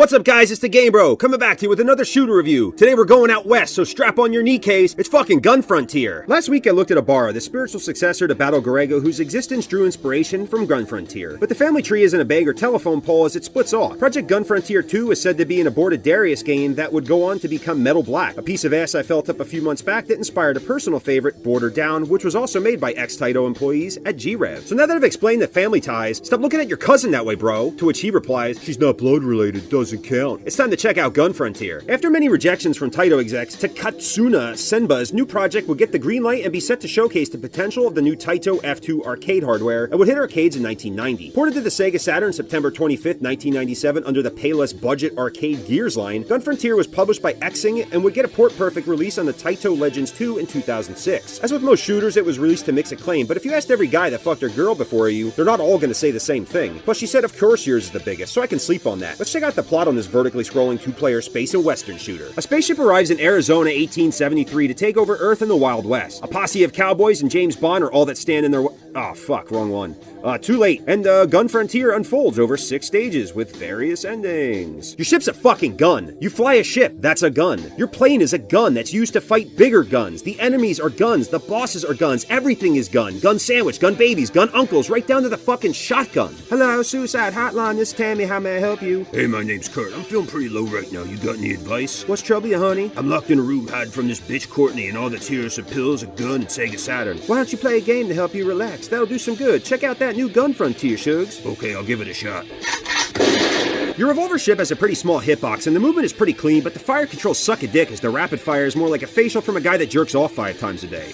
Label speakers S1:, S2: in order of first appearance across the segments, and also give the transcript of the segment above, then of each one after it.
S1: What's up, guys? It's the Game Bro, coming back to you with another shooter review. Today we're going out west, so strap on your knee case. It's fucking Gun Frontier. Last week I looked at Ibarra, the spiritual successor to Battle Garega, whose existence drew inspiration from Gun Frontier. But the family tree isn't a bag or telephone pole as it splits off. Project Gun Frontier 2 is said to be an aborted Darius game that would go on to become Metal Black, a piece of ass I felt up a few months back that inspired a personal favorite, Border Down, which was also made by ex-Taito employees at G-Rev. So now that I've explained the family ties, stop looking at your cousin that way, bro. To which he replies, she's not blood related, doesn't count. It's time to check out Gun Frontier. After many rejections from Taito execs, Takatsuna Senba's new project would get the green light and be set to showcase the potential of the new Taito F2 arcade hardware and would hit arcades in 1990. Ported to the Sega Saturn September 25th, 1997 under the Payless Budget Arcade Gears line, Gun Frontier was published by Xing and would get a port-perfect release on the Taito Legends 2 in 2006. As with most shooters, it was released to mixed acclaim, but if you asked every guy that fucked their girl before you, they're not all gonna say the same thing. Plus she said of course yours is the biggest, so I can sleep on that. Let's check out the plot on this vertically scrolling two-player space and western shooter. A spaceship arrives in Arizona 1873 to take over Earth in the Wild West. A posse of cowboys and James Bond are all that stand in their oh fuck, wrong one. Too late. And Gun Frontier unfolds over 6 stages with various endings. Your ship's a fucking gun. You fly a ship, that's a gun. Your plane is a gun that's used to fight bigger guns. The enemies are guns, the bosses are guns, everything is gun. Gun sandwich, gun babies, gun uncles, right down to the fucking shotgun. Hello, Suicide Hotline, this is Tammy, how may I help you?
S2: Hey, my name's Kurt. I'm feeling pretty low right now. You got any advice?
S1: What's trouble, you honey?
S2: I'm locked in a room hiding from this bitch Courtney, and all that's here are some pills, a gun, and Sega Saturn.
S1: Why don't you play a game to help you relax? That'll do some good. Check out that new Gun Frontier, Shugs.
S2: Okay, I'll give it a shot.
S1: Your revolver ship has a pretty small hitbox, and the movement is pretty clean, but the fire controls suck a dick as the rapid fire is more like a facial from a guy that jerks off 5 times a day.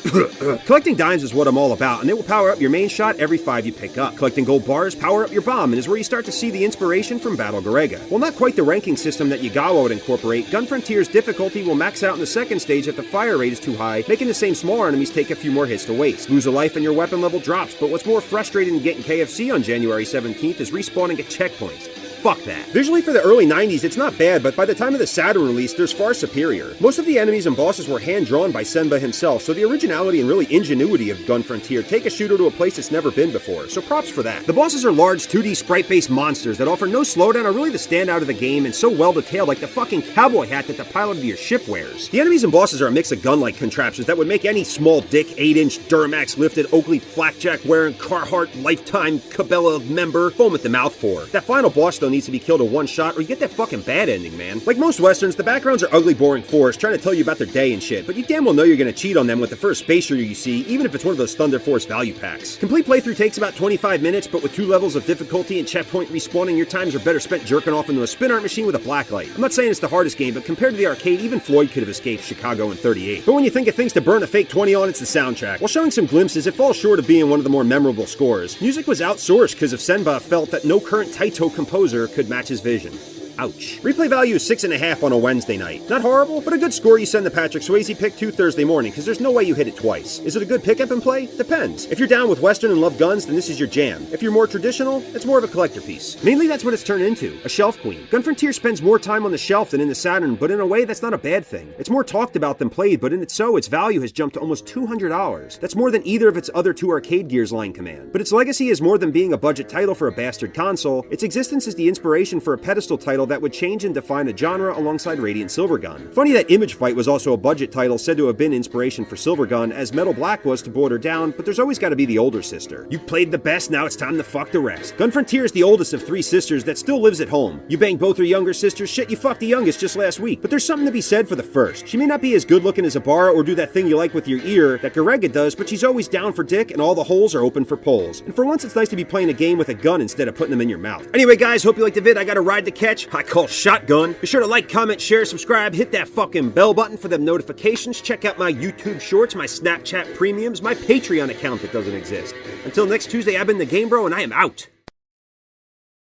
S1: Collecting dimes is what I'm all about, and they will power up your main shot every 5 you pick up. Collecting gold bars power up your bomb, and is where you start to see the inspiration from Battle Garega. While not quite the ranking system that Yagawa would incorporate, Gun Frontier's difficulty will max out in the second stage if the fire rate is too high, making the same smaller enemies take a few more hits to waste. Lose a life and your weapon level drops, but what's more frustrating than getting KFC on January 17th is respawning at checkpoints. Fuck that. Visually for the early 90s, it's not bad, but by the time of the Saturn release, there's far superior. Most of the enemies and bosses were hand-drawn by Senba himself, so the originality and really ingenuity of Gun Frontier take a shooter to a place it's never been before, so props for that. The bosses are large 2D sprite-based monsters that offer no slowdown, are really the standout of the game, and so well-detailed like the fucking cowboy hat that the pilot of your ship wears. The enemies and bosses are a mix of gun-like contraptions that would make any small dick, 8-inch Duramax lifted Oakley flakjack wearing Carhartt lifetime Cabela member foam at the mouth for. That final boss though needs to be killed in one shot or you get that fucking bad ending, man. Like most westerns, the backgrounds are ugly, boring forests trying to tell you about their day and shit, but you damn well know you're gonna cheat on them with the first space shooter you see, even if it's one of those Thunder Force value packs. Complete playthrough takes about 25 minutes, but with 2 levels of difficulty and checkpoint respawning, your times are better spent jerking off into a spin art machine with a blacklight. I'm not saying it's the hardest game, but compared to the arcade, even Floyd could have escaped Chicago in 38. But when you think of things to burn a fake 20 on, it's the soundtrack. While showing some glimpses, it falls short of being one of the more memorable scores. Music was outsourced because of Senba felt that no current Taito composer could match his vision. Ouch. Replay value is 6.5 on a Wednesday night. Not horrible, but a good score you send the Patrick Swayze pick to Thursday morning, because there's no way you hit it twice. Is it a good pick-up and play? Depends. If you're down with Western and love guns, then this is your jam. If you're more traditional, it's more of a collector piece. Mainly that's what it's turned into, a shelf queen. Gun Frontier spends more time on the shelf than in the Saturn, but in a way that's not a bad thing. It's more talked about than played, but in its value has jumped to almost $200. That's more than either of its other 2 arcade Gears line command. But its legacy is more than being a budget title for a bastard console. Its existence is the inspiration for a pedestal title that would change and define a genre alongside Radiant Silvergun. Funny that Image Fight was also a budget title said to have been inspiration for Silvergun, as Metal Black was to Border Down, but there's always got to be the older sister. You played the best, now it's time to fuck the rest. Gun Frontier is the oldest of 3 sisters that still lives at home. You banged both her younger sisters, shit, you fucked the youngest just last week. But there's something to be said for the first. She may not be as good looking as Ibarra or do that thing you like with your ear that Garega does, but she's always down for dick and all the holes are open for poles. And for once it's nice to be playing a game with a gun instead of putting them in your mouth. Anyway guys, hope you liked the vid. I got a ride to catch. I call shotgun. Be sure to like, comment, share, subscribe, hit that fucking bell button for them notifications. Check out my YouTube shorts, my Snapchat premiums, my Patreon account that doesn't exist. Until next Tuesday, I've been the Game Bro and I am out.